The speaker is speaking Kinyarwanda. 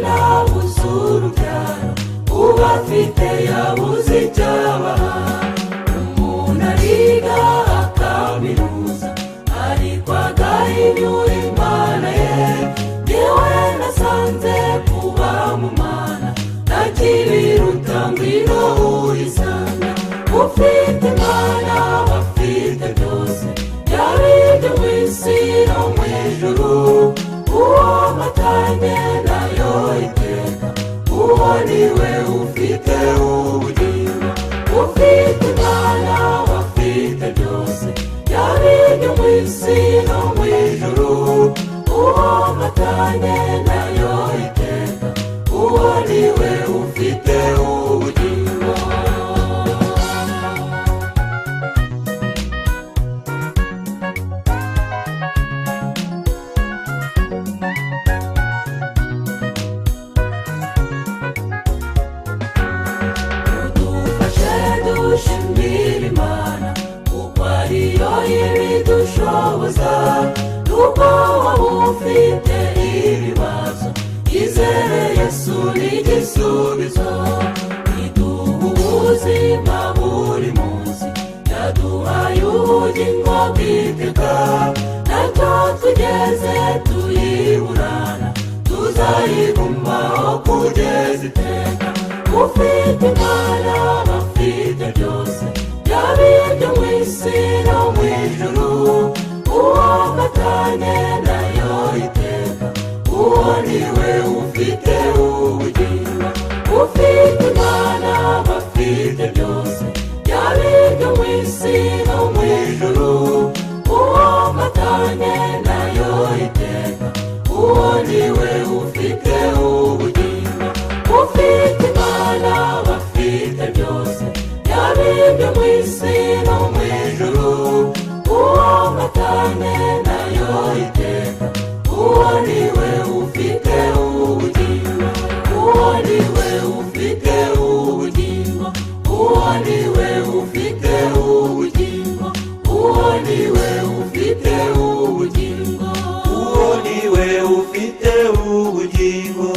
nabuze urubyaro, ubafite yabuze icyabaha. Umuntu ariga akaminuza ariko agahinyura Imana ye. Yewe nasanze kuba mu Mana ntakibiruta, ngwino uyisanga. Ufite Imana bafite byose, yaba ibyo mu isi no mu ijuru. Uwo matanye nayo iteka, uwo niwe ufite ubugingo. Ufite Imana bafite byose, yaba ibyo mu isi no mu ijuru. Uwo matanye nayo iteka, uwo niwe ufite ubugingo. Dushimira Imana kuko ariyo ibidushoboza. Nubwo waba ufite ibibazo, izere Yesu n'igisubizo. Iduha ubuzima buri munsi, yaduhaye ubugingo bw'iteka. Ntacyo tugeze tuyiburana, tuzayigumaho kugeza iteka. Ufite Imana bafite byose, yaba ibyo mu isi no mu ijuru. Uwo matanye nayo iteka, uwo niwe ufite ubugingo. Ufite Imana bafite byose, yaba ibyo mu isi no mu ijuru. Uwo matanye nayo iteka, uwo niwe ufite ubugingo. Ufite Imana bafite byose, yaba ibyo mu isi no mu ijuru. Uwo matanye nayo iteka, uwo niwe ufite ubugingo. Uwo niwe ufite ubugingo, uwo niwe ufite ubugingo, uwo niwe ufite ubugingo, uwo niwe ufite ubugingo.